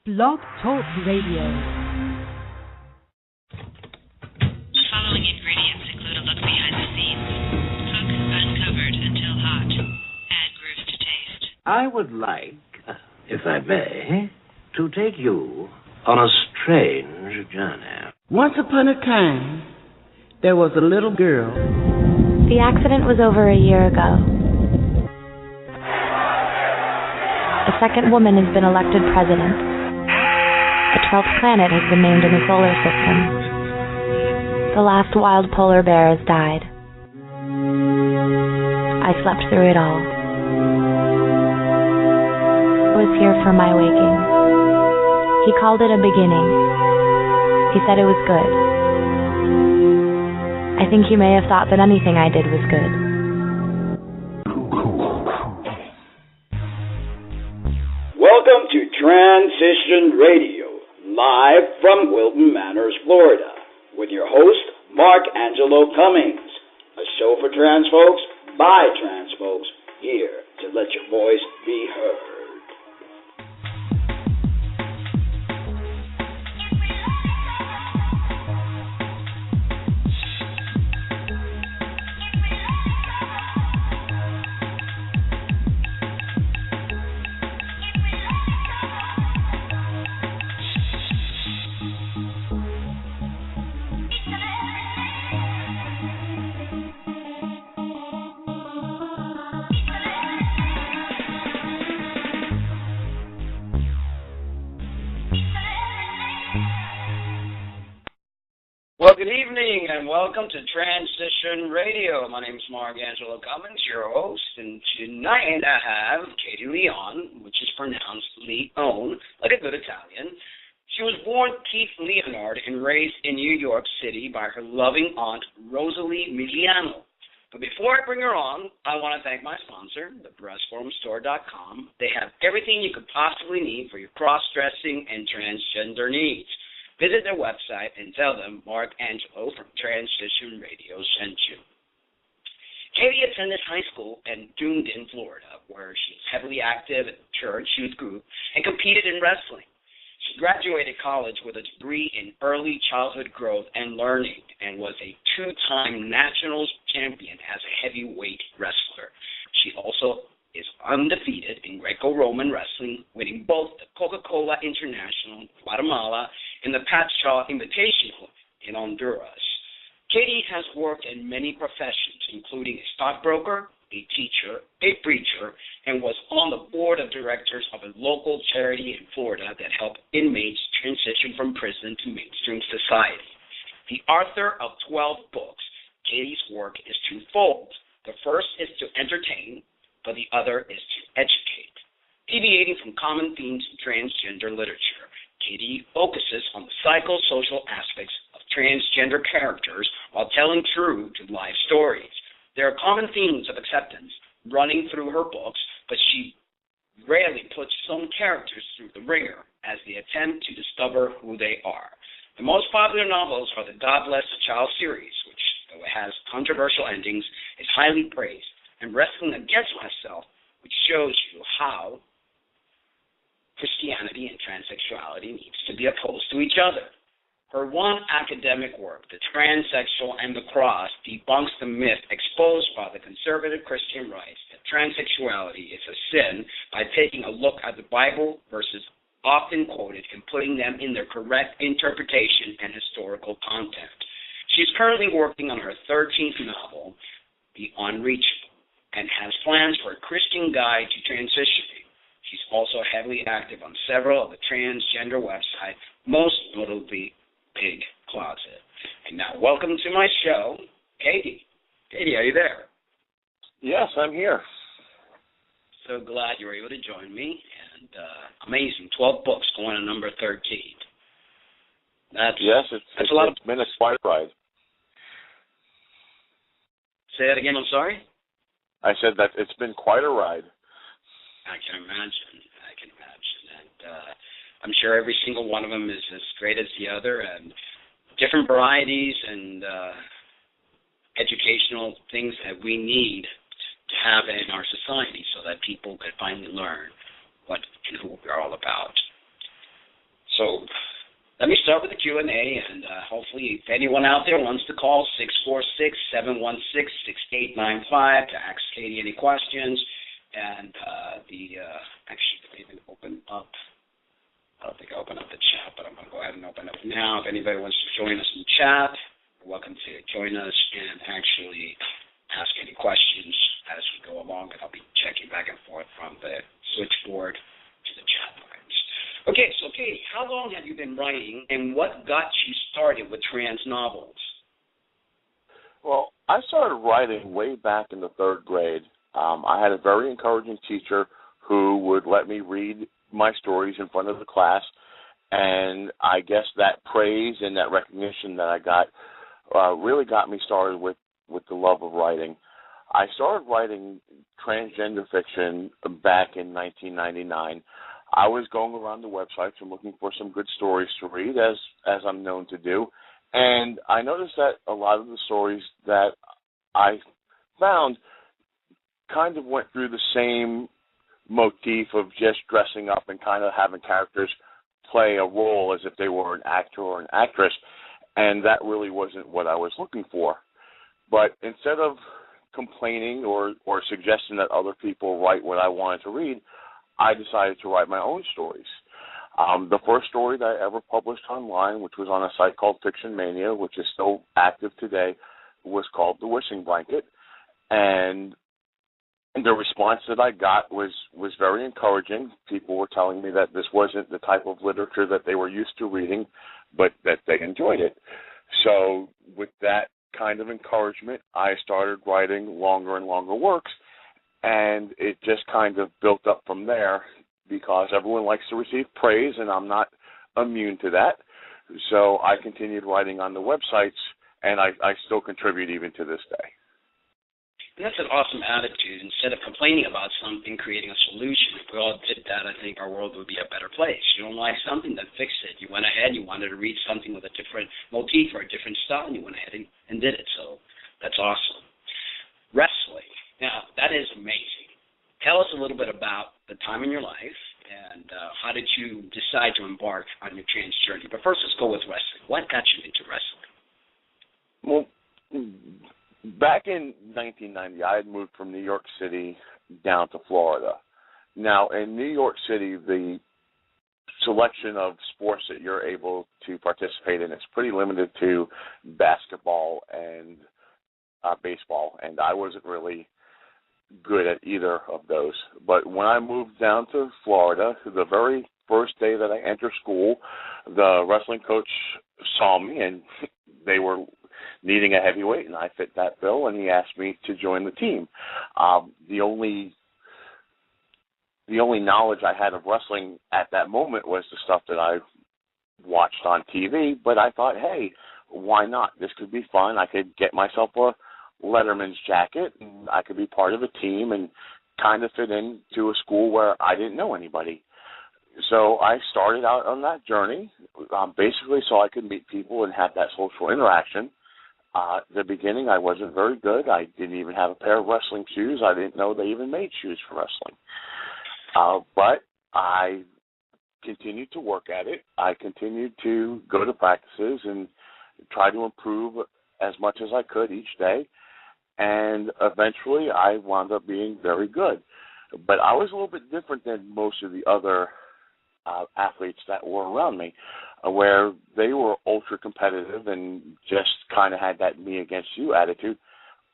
Blog Talk Radio. Following ingredients include a look behind the scenes. Cook uncovered until hot. Add grooves to taste. I would like, if I may, to take you on a strange journey. Once upon a time, there was a little girl. The accident was over a year ago. A second woman has been elected president. A 12th planet has been named in the solar system. The last wild polar bear has died. I slept through it all. I was here for my waking. He called it a beginning. He said it was good. I think he may have thought that anything I did was good. Welcome to Transition Radio, live from Wilton Manors, Florida, with your host, Mark Angelo Cummings, a show for trans folks, by trans folks, here to let your voice be heard. Well, good evening and welcome to Transition Radio. My name is Mark Angelo Cummings, your host, and tonight I have Katie Leone, which is pronounced Leone, like a good Italian. She was born Keith Leonard and raised in New York City by her loving aunt, Rosalie Miliano. But before I bring her on, I want to thank my sponsor, thebreastforumstore.com. They have everything you could possibly need for your cross-dressing and transgender needs. Visit their website and tell them Mark Angelo from Transition Radio sent you. Katie attended high school in Dunedin, Florida, where she was heavily active in the church youth group and competed in wrestling. She graduated college with a degree in early childhood growth and learning and was a two-time nationals champion as a heavyweight wrestler. She also is undefeated in Greco-Roman wrestling, winning both the Coca-Cola International in Guatemala and the Pat Shaw Invitational in Honduras. Katie has worked in many professions, including a stockbroker, a teacher, a preacher, and was on the board of directors of a local charity in Florida that helped inmates transition from prison to mainstream society. The author of 12 books, Katie's work is twofold. The first is to entertain, but the other is to educate. Deviating from common themes in transgender literature, Katie focuses on the psychosocial aspects of transgender characters while telling true to life stories. There are common themes of acceptance running through her books, but she rarely puts some characters through the ringer as they attempt to discover who they are. The most popular novels are the God Bless the Child series, which, though it has controversial endings, is highly praised, and Wrestling Against Myself, which shows you how Christianity and transsexuality needs to be opposed to each other. Her one academic work, The Transsexual and the Cross, debunks the myth exposed by the conservative Christian right that transsexuality is a sin by taking a look at the Bible verses often quoted and putting them in their correct interpretation and historical content. She's currently working on her 13th novel, The Unreachable, and has plans for a Christian guide to transitioning. She's also heavily active on several of the transgender websites, most notably Pig Closet. And now, welcome to my show, Katie. Katie, are you there? Yes, I'm here. So glad you were able to join me. And amazing, 12 books going on number 13. It's a lot of... been a quite ride. Say that again, I'm sorry? I said that it's been quite a ride. I can imagine. And I'm sure every single one of them is as great as the other, and different varieties and educational things that we need to have in our society so that people can finally learn what and who we're all about. So let me start with the Q&A, and hopefully if anyone out there wants to call 646-716-6895 to ask Katie any questions. And actually, I didn't even open up. I don't think I opened up the chat, but I'm going to go ahead and open up now. If anybody wants to join us in chat, you're welcome to join us and actually ask any questions as we go along, and I'll be checking back and forth from the switchboard to the chat lines. Okay, so Katie, how long have you been writing, and what got you started with trans novels? Well, I started writing way back in the third grade. I had a very encouraging teacher who would let me read my stories in front of the class, and I guess that praise and that recognition that I got really got me started with the love of writing. I started writing transgender fiction back in 1999. I was going around the websites and looking for some good stories to read, as I'm known to do, and I noticed that a lot of the stories that I found kind of went through the same motif of just dressing up and kind of having characters play a role as if they were an actor or an actress, and that really wasn't what I was looking for. But instead of complaining or suggesting that other people write what I wanted to read, I decided to write my own stories. The first story that I ever published online, which was on a site called Fiction Mania, which is still active today, was called The Wishing Blanket, and the response that I got was very encouraging. People were telling me that this wasn't the type of literature that they were used to reading, but that they enjoyed it. So with that kind of encouragement, I started writing longer and longer works, and it just kind of built up from there because everyone likes to receive praise, and I'm not immune to that. So I continued writing on the websites, and I still contribute even to this day. And that's an awesome attitude. Instead of complaining about something, creating a solution. If we all did that, I think our world would be a better place. You don't like something, then fix it. You went ahead, you wanted to read something with a different motif or a different style, and you went ahead and did it. So that's awesome. Wrestling. Now, that is amazing. Tell us a little bit about the time in your life and how did you decide to embark on your trans journey. But first, let's go with wrestling. What got you into wrestling? Well, back in 1990, I had moved from New York City down to Florida. Now, in New York City, the selection of sports that you're able to participate in is pretty limited to basketball and baseball, and I wasn't really good at either of those. But when I moved down to Florida, the very first day that I entered school, the wrestling coach saw me, and they were needing a heavyweight, and I fit that bill, and he asked me to join the team. The only knowledge I had of wrestling at that moment was the stuff that I watched on TV, but I thought, hey, why not? This could be fun. I could get myself a Letterman's jacket, and I could be part of a team and kind of fit into a school where I didn't know anybody. So I started out on that journey, basically so I could meet people and have that social interaction. At the beginning, I wasn't very good. I didn't even have a pair of wrestling shoes. I didn't know they even made shoes for wrestling. But I continued to work at it. I continued to go to practices and try to improve as much as I could each day. And eventually, I wound up being very good. But I was a little bit different than most of the other athletes that were around me, where they were ultra competitive and just kind of had that me against you attitude.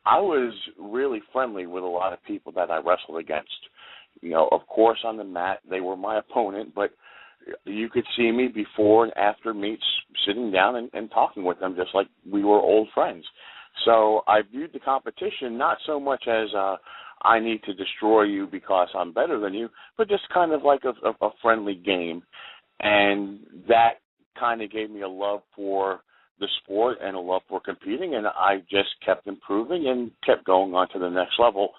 I was really friendly with a lot of people that I wrestled against. You know, of course, on the mat, they were my opponent, but you could see me before and after meets sitting down and talking with them just like we were old friends. So I viewed the competition not so much as I need to destroy you because I'm better than you, but just kind of like a friendly game. And that kind of gave me a love for the sport and a love for competing, and I just kept improving and kept going on to the next level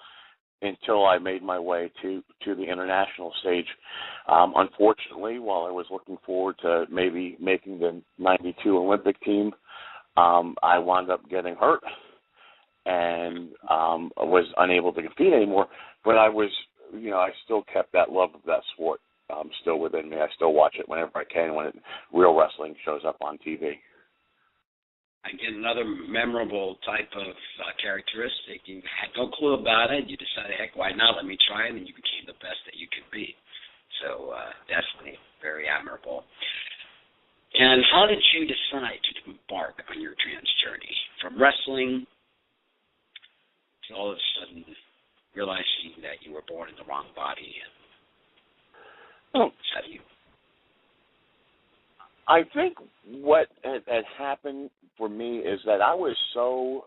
until I made my way to the international stage. Unfortunately, while I was looking forward to maybe making the 92 Olympic team, I wound up getting hurt and was unable to compete anymore. But I was, I still kept that love of that sport. still within me. I still watch it whenever I can when real wrestling shows up on TV. Again, another memorable type of characteristic. You had no clue about it. You decided, heck, why not? Let me try it, and you became the best that you could be. So definitely very admirable. And how did you decide to embark on your trans journey? From wrestling to all of a sudden realizing that you were born in the wrong body. How do you? I think what had happened for me is that I was so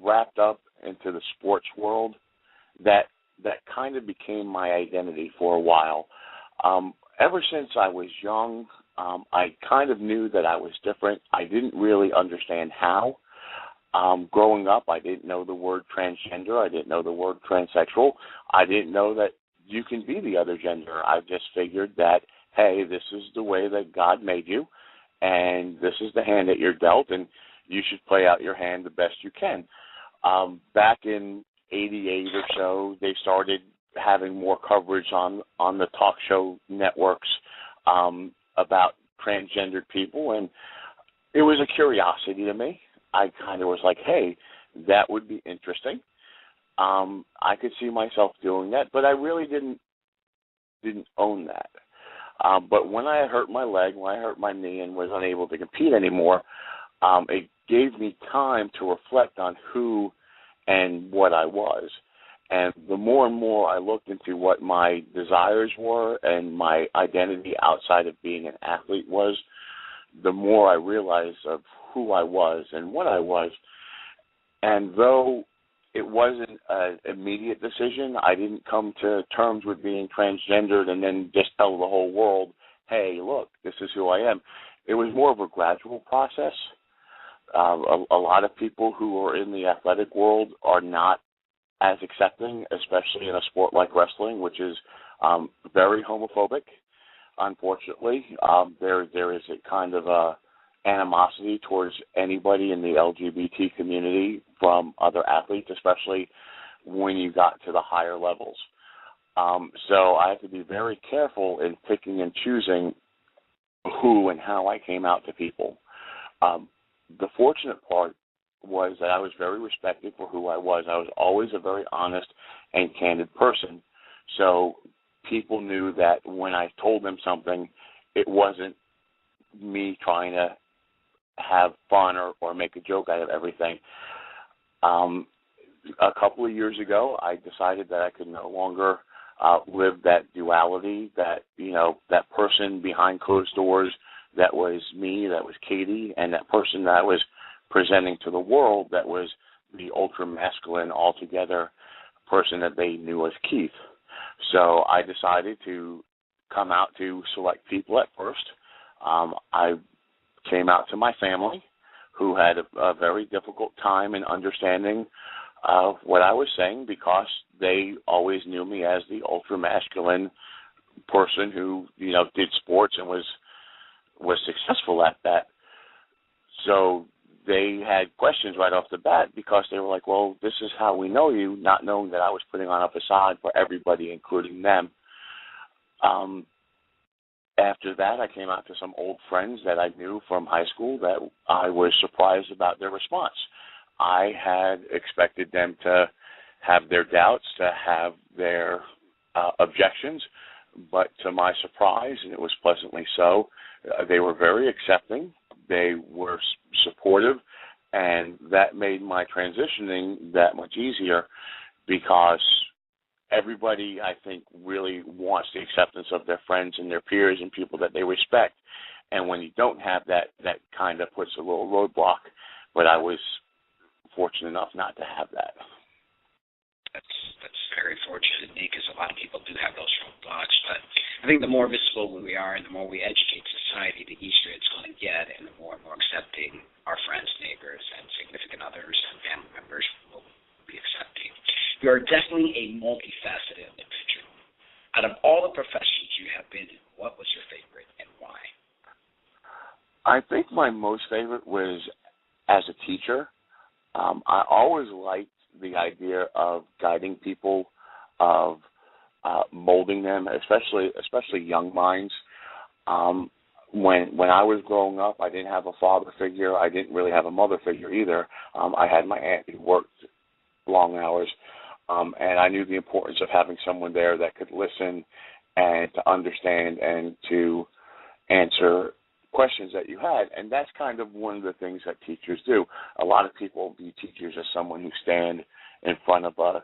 wrapped up into the sports world that kind of became my identity for a while. Ever since I was young, I kind of knew that I was different. I didn't really understand how. Growing up, I didn't know the word transgender. I didn't know the word transsexual. I didn't know that you can be the other gender. I just figured that, hey, this is the way that God made you, and this is the hand that you're dealt, and you should play out your hand the best you can. Back in '88 or so, they started having more coverage on the talk show networks about transgendered people, and it was a curiosity to me. I kind of was like, hey, that would be interesting. I could see myself doing that, but I really didn't own that. But when I hurt my leg, when I hurt my knee and was unable to compete anymore, it gave me time to reflect on who and what I was. And the more and more I looked into what my desires were and my identity outside of being an athlete was, the more I realized of who I was and what I was. And though it wasn't an immediate decision, I didn't come to terms with being transgendered and then just tell the whole world, hey, look, this is who I am. It was more of a gradual process. A lot of people who are in the athletic world are not as accepting, especially in a sport like wrestling, which is very homophobic, unfortunately. There is a kind of a animosity towards anybody in the LGBT community from other athletes, especially when you got to the higher levels. So I have to be very careful in picking and choosing who and how I came out to people. The fortunate part was that I was very respected for who I was. I was always a very honest and candid person. So people knew that when I told them something, it wasn't me trying to have fun or make a joke out of everything. A couple of years ago, I decided that I could no longer live that duality, that, that person behind closed doors that was me, that was Katie, and that person that I was presenting to the world that was the ultra-masculine, altogether person that they knew as Keith. So I decided to come out to select people at first. I came out to my family, who had a very difficult time in understanding what I was saying, because they always knew me as the ultra-masculine person who, did sports and was successful at that. So they had questions right off the bat, because they were like, well, this is how we know you, not knowing that I was putting on a facade for everybody, including them. After that, I came out to some old friends that I knew from high school that I was surprised about their response. I had expected them to have their doubts, to have their objections, but to my surprise, and it was pleasantly so, they were very accepting. They were supportive, and that made my transitioning that much easier, because everybody, I think, really wants the acceptance of their friends and their peers and people that they respect. And when you don't have that, that kind of puts a little roadblock. But I was fortunate enough not to have that. That's very fortunate, because a lot of people do have those roadblocks. But I think the more visible we are and the more we educate society, the easier it's going to get, and the more and more accepting our friends, neighbors, and significant others and family members will be accepting. You are definitely a multifaceted individual. Out of all the professions you have been in, what was your favorite and why? I think my most favorite was as a teacher. I always liked the idea of guiding people, of molding them, especially young minds. When I was growing up, I didn't have a father figure. I didn't really have a mother figure either. I had my aunt who worked long hours, and I knew the importance of having someone there that could listen and to understand and to answer questions that you had. And that's kind of one of the things that teachers do. A lot of people view teachers as someone who stand in front of a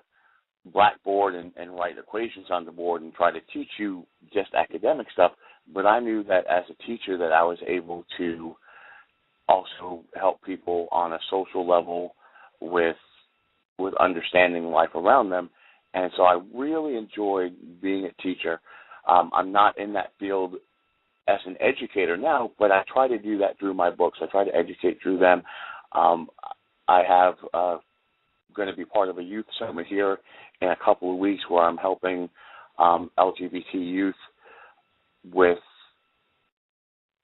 blackboard and write equations on the board and try to teach you just academic stuff. But I knew that as a teacher that I was able to also help people on a social level with understanding life around them. And so I really enjoyed being a teacher. I'm not in that field as an educator now, but I try to do that through my books. I try to educate through them. I have going to be part of a youth summit here in a couple of weeks where I'm helping LGBT youth with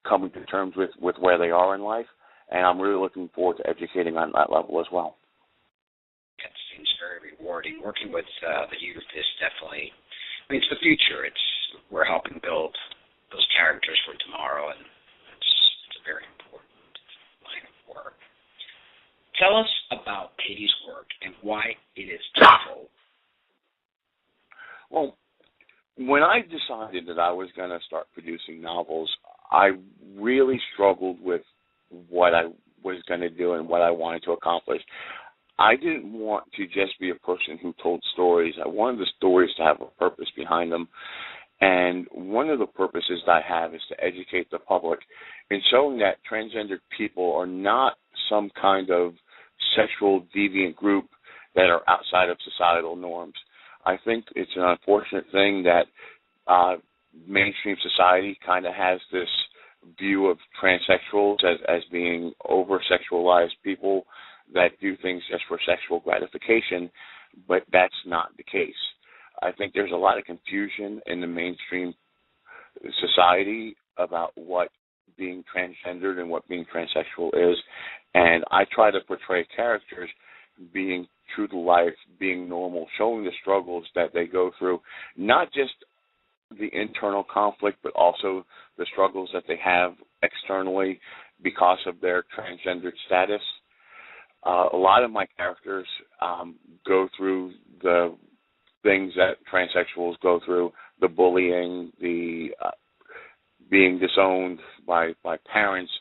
coming to terms with where they are in life, and I'm really looking forward to educating on that level as well. It seems very rewarding. Working with the youth is definitely, it's the future. We're helping build those characters for tomorrow, and it's a very important line of work. Tell us about Katie's work and why it is difficult. Well, when I decided that I was going to start producing novels, I really struggled with what I was going to do and what I wanted to accomplish. I didn't want to just be a person who told stories. I wanted the stories to have a purpose behind them. And one of the purposes that I have is to educate the public in showing that transgendered people are not some kind of sexual deviant group that are outside of societal norms. I think it's an unfortunate thing that mainstream society kind of has this view of transsexuals as being over-sexualized people that do things just for sexual gratification, but that's not the case. I think there's a lot of confusion in the mainstream society about what being transgendered and what being transsexual is, and I try to portray characters being true to life, being normal, showing the struggles that they go through, not just the internal conflict, but also the struggles that they have externally because of their transgendered status. A lot of my characters go through the things that transsexuals go through, the bullying, the being disowned by parents,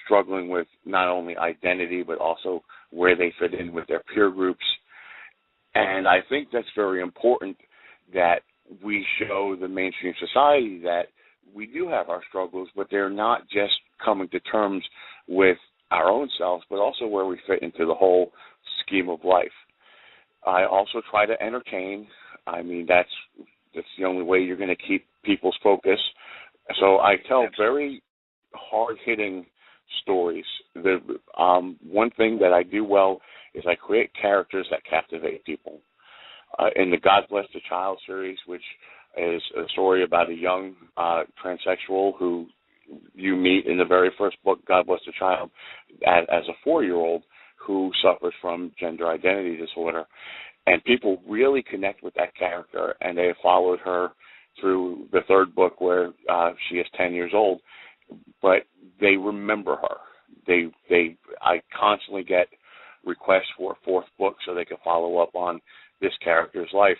struggling with not only identity but also where they fit in with their peer groups. And I think that's very important that we show the mainstream society that we do have our struggles, but they're not just coming to terms with our own selves, but also where we fit into the whole scheme of life. I also try to entertain. I mean, that's the only way you're going to keep people's focus. So I tell very hard-hitting stories. The one thing that I do well is I create characters that captivate people. In the God Bless the Child series, which is a story about a young transsexual who you meet in the very first book, God Bless the Child, as a 4-year-old who suffers from gender identity disorder. And people really connect with that character, and they have followed her through the third book where she is 10 years old, but they remember her. I constantly get requests for a fourth book so they can follow up on this character's life.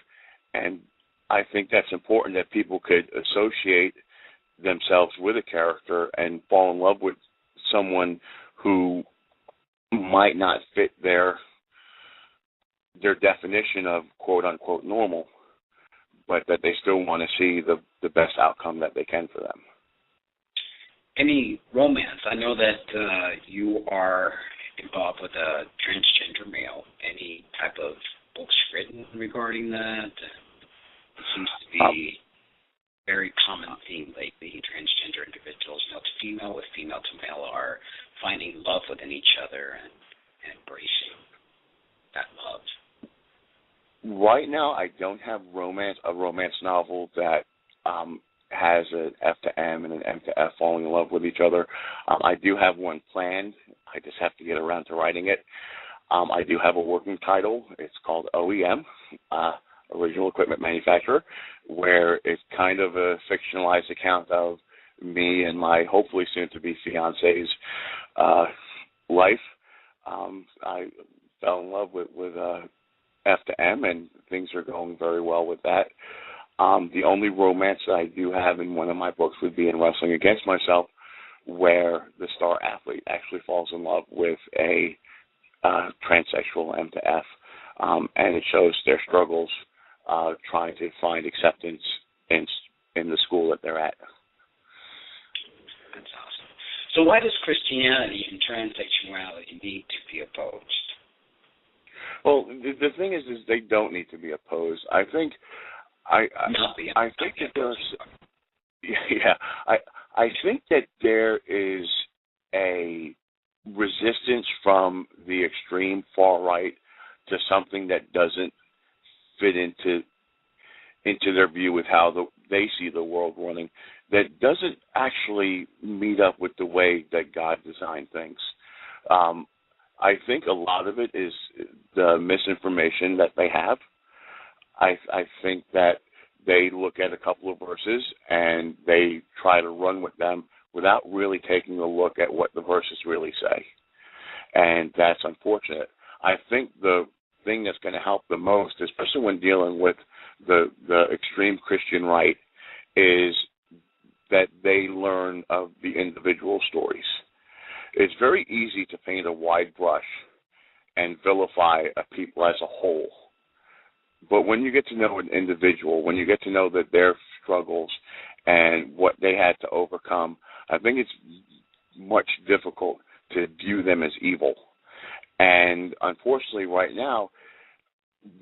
And I think that's important that people could associate themselves with a character and fall in love with someone who might not fit their definition of quote-unquote normal, but that they still want to see the best outcome that they can for them. Any romance? I know that you are involved with a transgender male. Any type of books written regarding that? It seems to be a very common theme lately. Transgender individuals, male to female, with female to male, are finding love within each other and embracing that love. Right now, I don't have a romance novel that has an F to M and an M to F falling in love with each other. I do have one planned. I just have to get around to writing it. I do have a working title. It's called OEM, original equipment manufacturer, where it's kind of a fictionalized account of me and my hopefully soon-to-be fiance's life. I fell in love with F to M, and things are going very well with that. The only romance that I do have in one of my books would be in Wrestling Against Myself, where the star athlete actually falls in love with a transsexual M to F, and it shows their struggles trying to find acceptance in the school that they're at. That's awesome. So why does Christianity and transsexuality need to be opposed? Well, the thing is they don't need to be opposed. I think that there's, I think that there is a resistance from the extreme far right to something that doesn't fit into their view with how they see the world running, that doesn't actually meet up with the way that God designed things. I think a lot of it is the misinformation that they have. I think that they look at a couple of verses and they try to run with them without really taking a look at what the verses really say. And that's unfortunate. I think the thing that's going to help the most, especially when dealing with the extreme Christian right, is that they learn of the individual stories. It's very easy to paint a wide brush and vilify a people as a whole. But when you get to know an individual, when you get to know that their struggles and what they had to overcome, I think it's much difficult to view them as evil. And unfortunately, right now,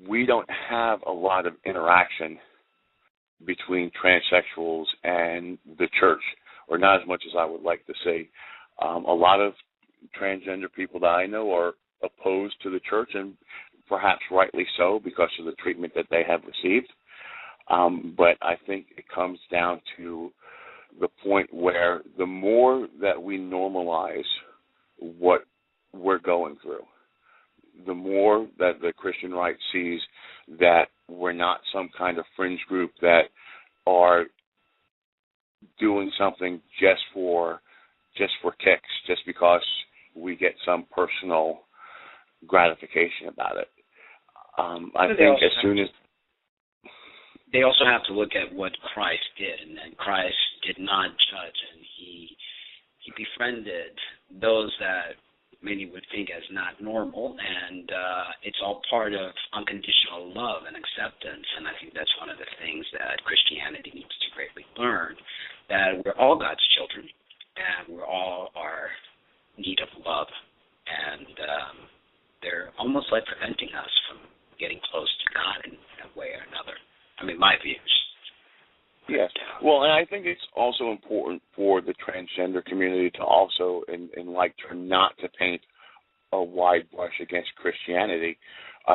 we don't have a lot of interaction between transsexuals and the church, or not as much as I would like to say. A lot of transgender people that I know are opposed to the church, and perhaps rightly so because of the treatment that they have received. But I think it comes down to the point where the more that we normalize what we're going through, the more that the Christian right sees that we're not some kind of fringe group that are doing something just for kicks, just because we get some personal gratification about it. I think as soon as they also have to look at what Christ did, and Christ did not judge, and he befriended those that many would think as not normal, and it's all part of unconditional love and acceptance. And I think that's one of the things that Christianity needs to greatly learn, that we're all God's children, and we all are in need of love, and they're almost like preventing us from getting close to God in a way or another. I mean, my views. Yes. Well, and I think it's also important for the transgender community to also, and like to not to paint a wide brush against Christianity.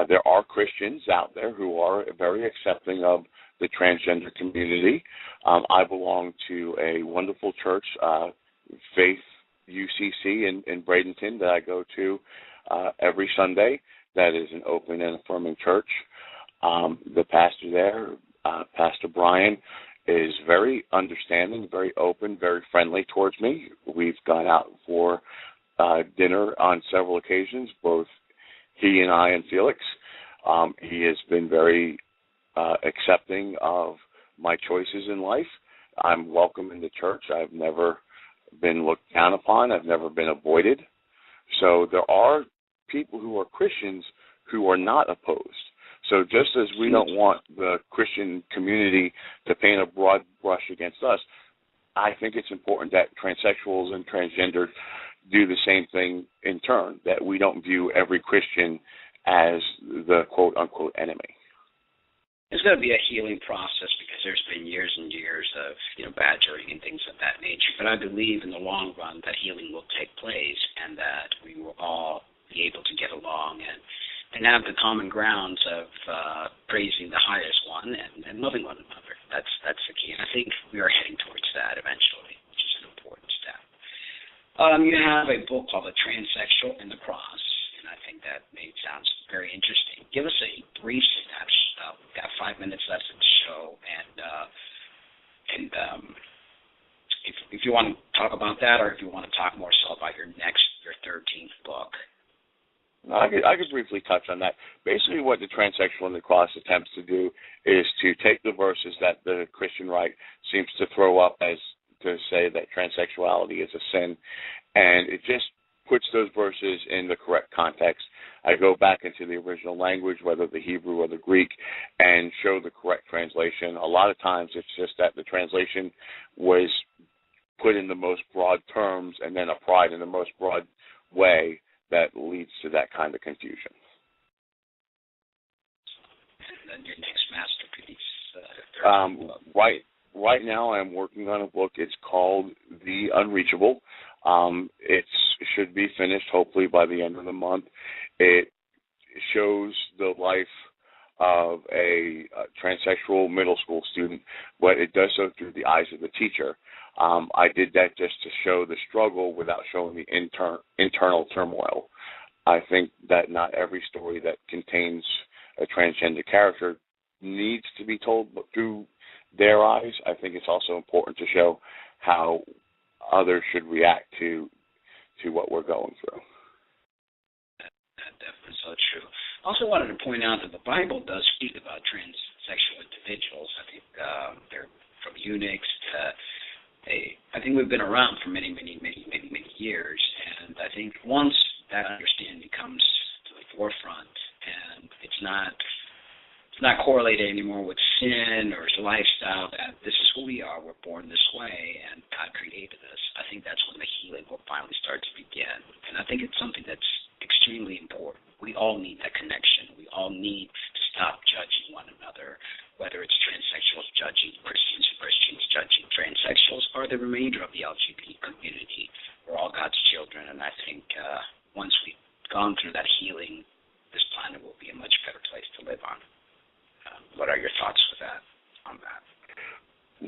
There are Christians out there who are very accepting of the transgender community. I belong to a wonderful church, Faith UCC in Bradenton, that I go to every Sunday. That is an open and affirming church. The pastor there, Pastor Brian, is very understanding, very open, very friendly towards me. We've gone out for dinner on several occasions, both he and I and Felix. He has been very accepting of my choices in life. I'm welcome in the church. I've never been looked down upon. I've never been avoided. So there are people who are Christians who are not opposed. So just as we don't want the Christian community to paint a broad brush against us, I think it's important that transsexuals and transgender do the same thing in turn, that we don't view every Christian as the quote-unquote enemy. It's going to be a healing process because there's been years and years of badgering and things of that nature. But I believe in the long run that healing will take place and that we will all be able to get along and have the common grounds of praising the highest one and loving one another. That's the key. And I think we are heading towards that eventually, which is an important step. You have a book called The Transsexual and the Cross, and I think that sounds very interesting. Give us a brief We've got 5 minutes left of the show, and if you want to talk about that, or if you want to talk more so about your 13th book. I could briefly touch on that. Basically, what the Transsexual and the Cross attempts to do is to take the verses that the Christian right seems to throw up as to say that transsexuality is a sin, and it just puts those verses in the correct context. I go back into the original language, whether the Hebrew or the Greek, and show the correct translation. A lot of times it's just that the translation was put in the most broad terms and then applied in the most broad way that leads to that kind of confusion. And then your next masterpiece. Right now I'm working on a book. It's called The Unreachable. It should be finished hopefully by the end of the month. It shows the life of a transsexual middle school student, but it does so through the eyes of the teacher. I did that just to show the struggle without showing the internal turmoil. I think that not every story that contains a transgender character needs to be told through their eyes. I think it's also important to show how others should react to what we're going through. That's definitely so true. I also wanted to point out that the Bible does speak about transsexual individuals. I think they're from eunuchs to I think we've been around for many years, and I think once that understanding comes to the forefront, and it's not correlated anymore with sin or lifestyle, that this is who we are, we're born this way, and God created us, I think that's when the healing will finally start to begin. And I think it's something that's extremely important. We all need that connection. We all need to stop judging one another, whether it's transsexuals judging Christians judging transsexuals, or the remainder of the LGBT community. We're all God's children, and I think once we've gone through that healing, this planet will be a much better place to live on. What are your thoughts on that?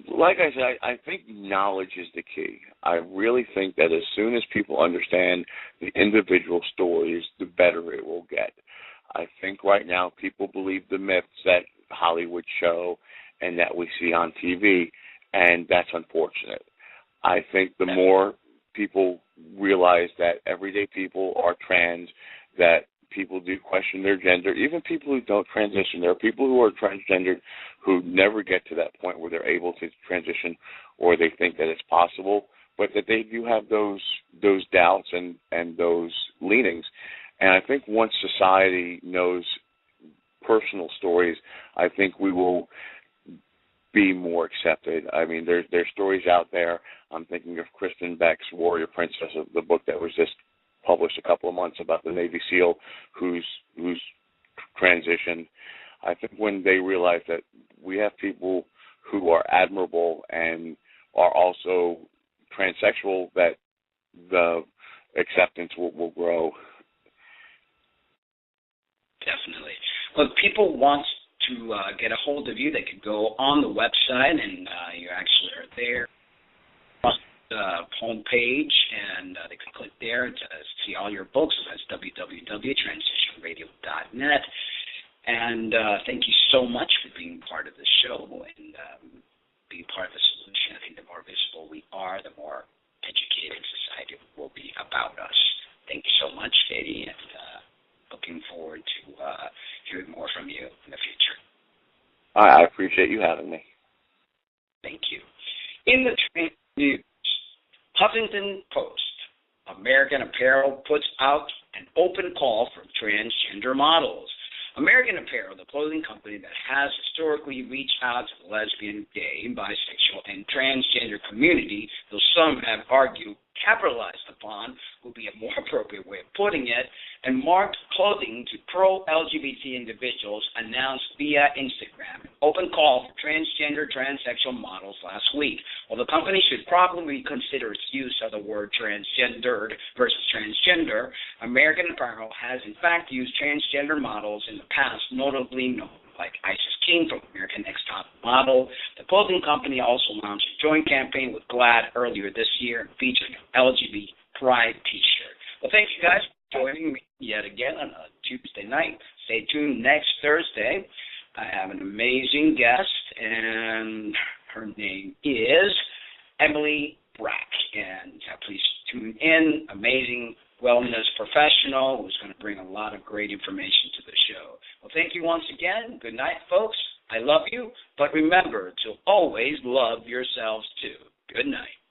Like I said, I think knowledge is the key. I really think that as soon as people understand the individual stories, the better it will get. I think right now people believe the myths that Hollywood show and that we see on TV, and that's unfortunate. I think the more people realize that everyday people are trans, that people do question their gender, even people who don't transition. There are people who are transgendered who never get to that point where they're able to transition or they think that it's possible, but that they do have those doubts and those leanings. And I think once society knows personal stories, I think we will be more accepted. I mean, there's stories out there. I'm thinking of Kristen Beck's Warrior Princess, the book that was just published a couple of months about the Navy SEAL who's transitioned. I think when they realize that we have people who are admirable and are also transsexual, that the acceptance will grow. Definitely. Well, if people want to get a hold of you, they could go on the website, and you actually are there on the homepage, and they can click there to see all your books. That's www.transitionradio.net. And thank you so much for being part of the show and being part of the solution. I think the more visible we are, the more educated society will be about us. Thank you so much, Katie, and looking forward to hearing more from you in the future. I appreciate you having me. Thank you. In the trans news, Huffington Post, American Apparel puts out an open call for transgender models. American Apparel, the clothing company that has historically reached out to the lesbian, gay, bisexual, and transgender community, though some have argued capitalized upon would be a more appropriate way of putting it, and marked clothing to pro-LGBT individuals, announced via Instagram an open call for transgender, transsexual models last week. While the company should probably consider its use of the word transgendered versus transgender, American Apparel has in fact used transgender models in the past, notably known like Isis King from American Next Top Model. The clothing company also launched a joint campaign with GLAAD earlier this year featuring an LGBT Pride t-shirt. Well, thank you guys for joining me yet again on a Tuesday night. Stay tuned next Thursday I have an amazing guest, and her name is Emily Brack. And please tune in. Amazing wellness professional who's going to bring a lot of great information to the show. Well, thank you once again. Good night, folks. I love you, but remember to always love yourselves too. Good night.